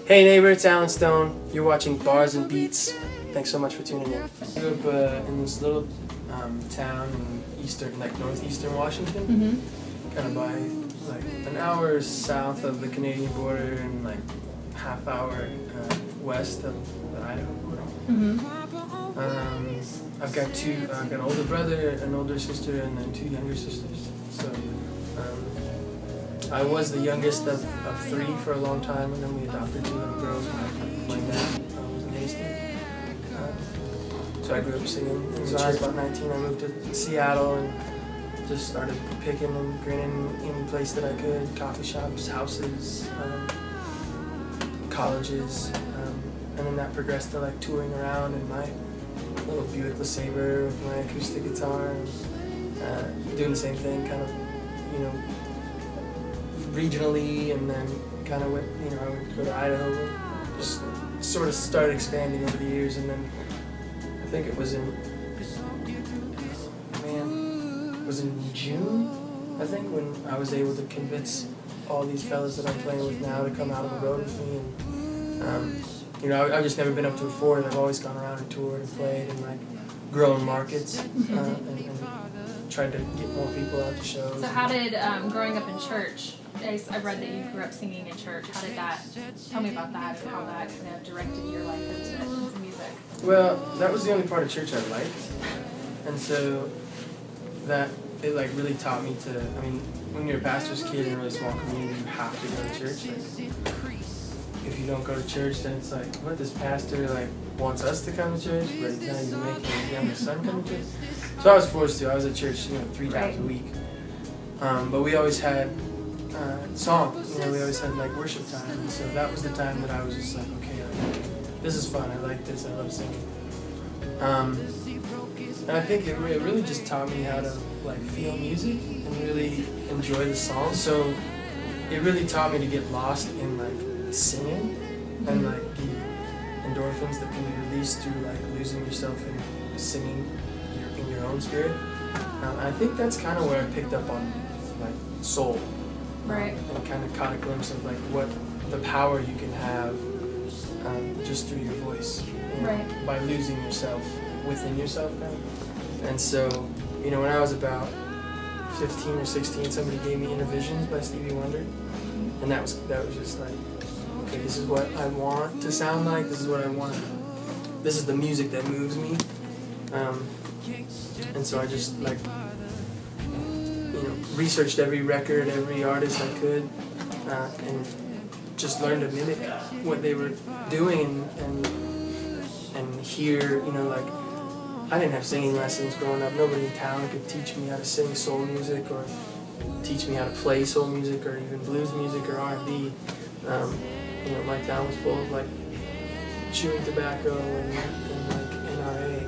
Hey neighbor, it's Alan Stone. You're watching Bars and Beats. Thanks so much for tuning in. I grew up in this little town in northeastern Washington, kind of by like an hour south of the Canadian border and like half hour west of the Idaho border. I've got an older brother, an older sister, and then 2 younger sisters. So I was the youngest of 3 for a long time, and then we adopted 2 little girls when my dad was amazed. So I grew up singing. And when I was about 19, I moved to Seattle and just started picking and grinning any place that I could, coffee shops, houses, colleges, and then that progressed to like touring around in my little Buick LeSabre with my acoustic guitar, and doing the same thing, kind of, you know, regionally, and then kind of went, you know, I would go to Idaho, just sort of started expanding over the years, and then I think it was in June, I think, when I was able to convince all these fellas that I'm playing with now to come out on the road with me, and you know, I've just never been up to it before, and I've always gone around and toured and played and like grown markets and tried to get more people out to shows. So how did growing up in church, I read that you grew up singing in church, how did that, tell me about that and how that kind of directed your life into music? Well, that was the only part of church I liked, and so that, it like really taught me to, I mean, when you're a pastor's kid in a really small community, you have to go to church. Like, if you don't go to church, then it's like, what, this pastor like wants us to come to church, but he's not even making his youngest son come to church. So I was forced to. I was at church, you know, 3 times a week. But we always had song. You know, we always had like worship time, and so that was the time that I was just like, okay, like, this is fun. I like this. I love singing. And I think it really just taught me how to like feel music and really enjoy the song. So it really taught me to get lost in like singing and like the endorphins that can be released through like losing yourself in singing in your own spirit. I think that's kind of where I picked up on like soul, right? And kind of caught a glimpse of like what the power you can have just through your voice, you know, right? By losing yourself within yourself, kind of. And so, you know, when I was about 15 or 16, somebody gave me Inner Visions by Stevie Wonder, and that was just like, okay, this is what I want to sound like. This is what I want. This is the music that moves me. And so I just like, you know, researched every record, every artist I could, and just learned to mimic what they were doing and hear, you know, like, I didn't have singing lessons growing up. Nobody in town could teach me how to sing soul music or teach me how to play soul music or even blues music or R&B. You know, my town was full of like chewing tobacco and like NRA.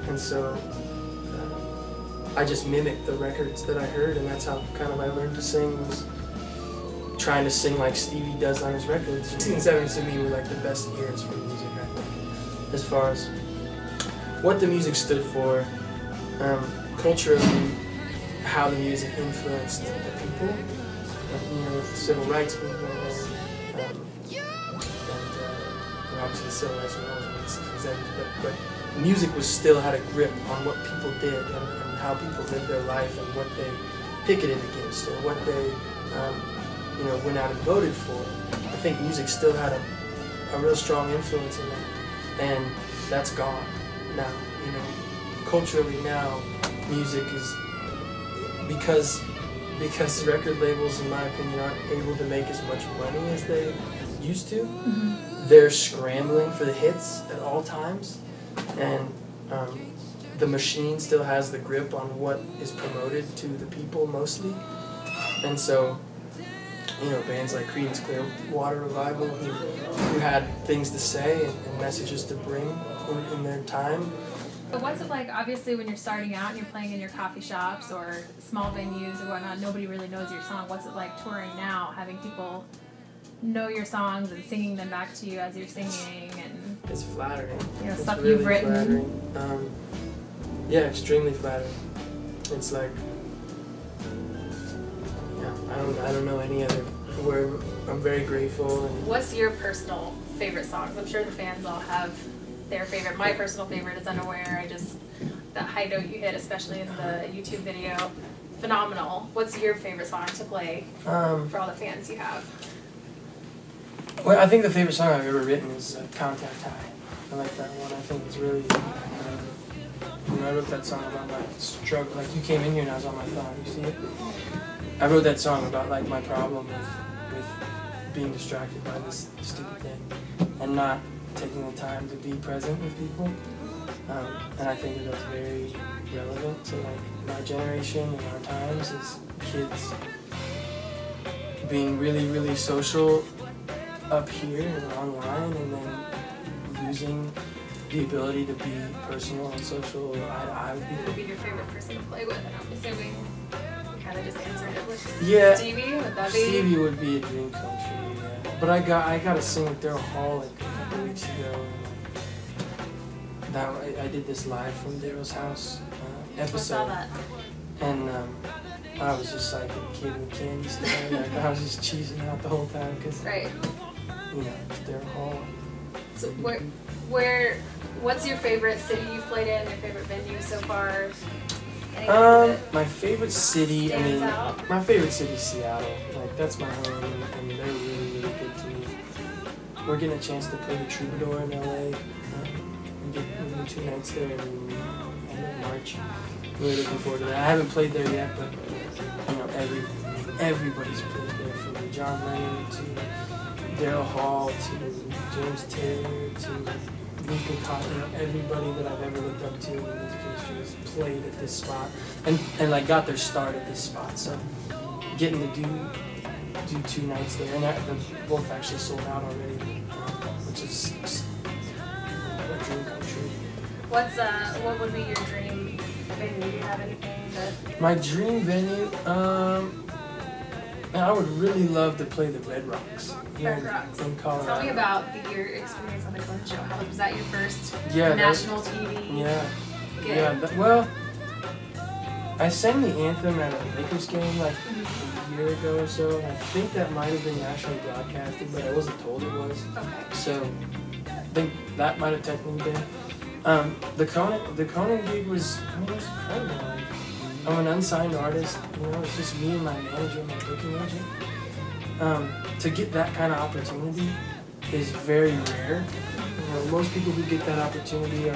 And so I just mimicked the records that I heard, and that's how kind of I learned to sing, was trying to sing like Stevie does on his records. 1970s to me were like the best years for music, I think, as far as what the music stood for, culturally, how the music influenced the people, you know, with the civil rights movement, and obviously the civil rights movement was in the 60s, but music was still had a grip on what people did and how people lived their life and what they picketed against or what they, you know, went out and voted for. I think music still had a real strong influence in that, and that's gone now. You know, culturally now, music is, because record labels, in my opinion, aren't able to make as much money as they used to. They're scrambling for the hits at all times, and the machine still has the grip on what is promoted to the people mostly. And so, you know, bands like Creedence Clearwater Revival, who had things to say and messages to bring in their time. But what's it like, obviously, when you're starting out and you're playing in your coffee shops or small venues or whatnot, nobody really knows your song. What's it like touring now, having people know your songs and singing them back to you as you're singing? And it's flattering. You know, it's stuff really you've written. Flattering. Yeah, extremely flattering. It's like, yeah, I don't know any other word I'm very grateful. And what's your personal favorite songs? I'm sure the fans all have their favorite. My personal favorite is Unaware. That high note you hit, especially in the YouTube video, phenomenal. What's your favorite song to play for all the fans you have? Well, I think the favorite song I've ever written is Contact High. I like that one. I think it's really, I wrote that song about my struggle. Like, you came in here and I was on my phone, you see it? I wrote that song about, like, my problem with being distracted by this stupid thing and not taking the time to be present with people. And I think that that's very relevant to, like, my generation and our times as kids being really, really social up here and online, and then losing the ability to be personal and social eye to eye with people. Who would be your favorite person to play with? And I'm assuming you kind of just answered it with Stevie. Would that be? Stevie would be a dream come true, yeah. But I got to sing with Daryl Hall like a couple weeks ago. And I did this live from Daryl's house episode. I saw that. And I was just like a kid in the candy store. Like, I was just cheesing out the whole time because, right. You know, it's Daryl Hall. So what's your favorite city you've played in? Your favorite venue so far? My favorite city. Out? My favorite city is Seattle. Like, that's my home, and they're really, really good to me. We're getting a chance to play the Troubadour in LA. We get 2 nights there in end of March. Really looking forward to that. I haven't played there yet, but you know, everybody's played there, from John Lennon to Daryl Hall to James Taylor to Lincoln Cotton. Everybody that I've ever looked up to in the music industry has played at this spot and like got their start at this spot. So getting to do 2 nights there, and they're both actually sold out already, which is just a dream come true. What would be your dream venue? Do you have anything that? My dream venue, I would really love to play the Red Rocks. Red Rocks. In Colorado. Tell me about your experience on the Glenn Show. How was that your first national TV? Yeah. Gig? Yeah. Well, I sang the anthem at a Lakers game like a year ago or so, and I think that might have been nationally broadcasted, but I wasn't told it was. Okay. So I think that might have technically been. The Conan gig was, it was incredible. Like, I'm an unsigned artist, you know, it's just me and my manager, my booking agent. To get that kind of opportunity is very rare. You know, most people who get that opportunity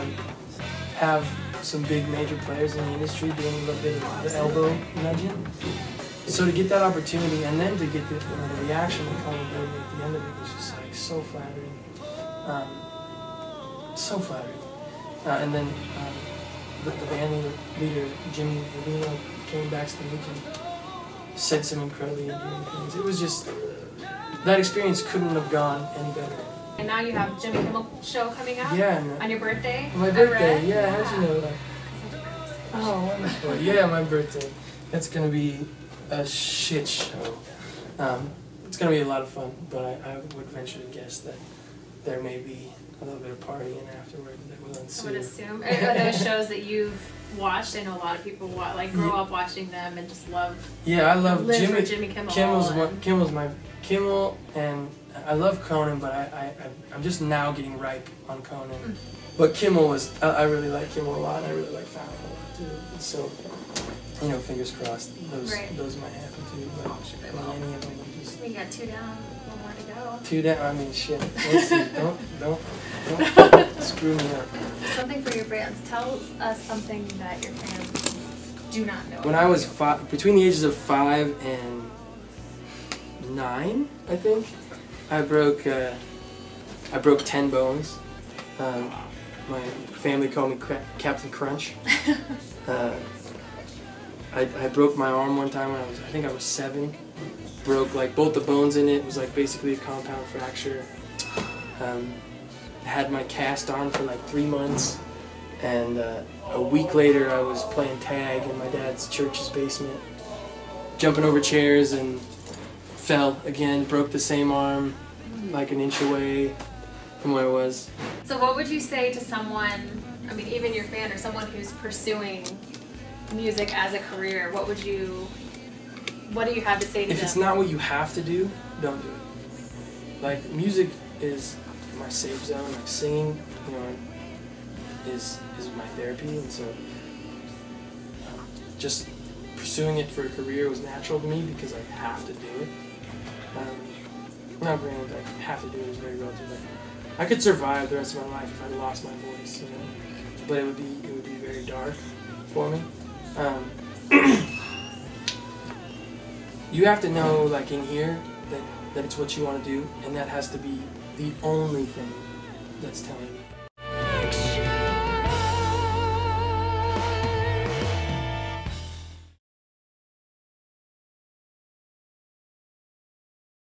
have some big major players in the industry doing a little bit of the elbow nudging. So to get that opportunity and then to get the reaction that Conan gave me at the end of it was just like so flattering. So flattering. And then the band leader, Jimmy Kimmel, came backstage and said some incredibly endearing things. It was just, that experience couldn't have gone any better. And now you have Jimmy Kimmel show coming out? Yeah. On your birthday? My birthday, yeah. How'd you know that? Oh, wonderful. Yeah, my birthday. It's going to be a shit show. It's going to be a lot of fun, but I would venture to guess that there may be a little bit of partying afterward that will ensue. I would assume. Are those shows that you've watched? I know a lot of people grow up watching them and just love. Yeah, I love Jimmy Kimmel. Kimmel, and I love Conan, but I'm just now getting ripe on Conan. But Kimmel was, I really like Kimmel a lot, and I really like Fallon a lot too. So, you know, fingers crossed, those might happen too. But any of them, just. We got 2 down, 1 more to go. 2 down. I mean, shit. We'll see. Don't screw me up. Something for your fans. Tell us something that your fans do not know. When I was between the ages of 5 and 9, I think, I broke 10 bones. My family called me Captain Crunch. I broke my arm one time when I think I was 7. Broke like both the bones in it. It was like basically a compound fracture. Had my cast on for like 3 months, and a week later I was playing tag in my dad's church's basement, jumping over chairs and fell again, broke the same arm like an inch away from where it was. So what would you say to someone, I mean even your fan or someone who's pursuing music as a career, what do you have to say to them? If it's not what you have to do, don't do it. like music is my safe zone. Like singing, you know, is my therapy, and so just pursuing it for a career was natural to me because I have to do it. Now granted, like have to do it is very relative. Like, I could survive the rest of my life if I lost my voice, you know, but it would be very dark for me. You have to know, like in here, that it's what you want to do, and that has to be the only thing that's telling you.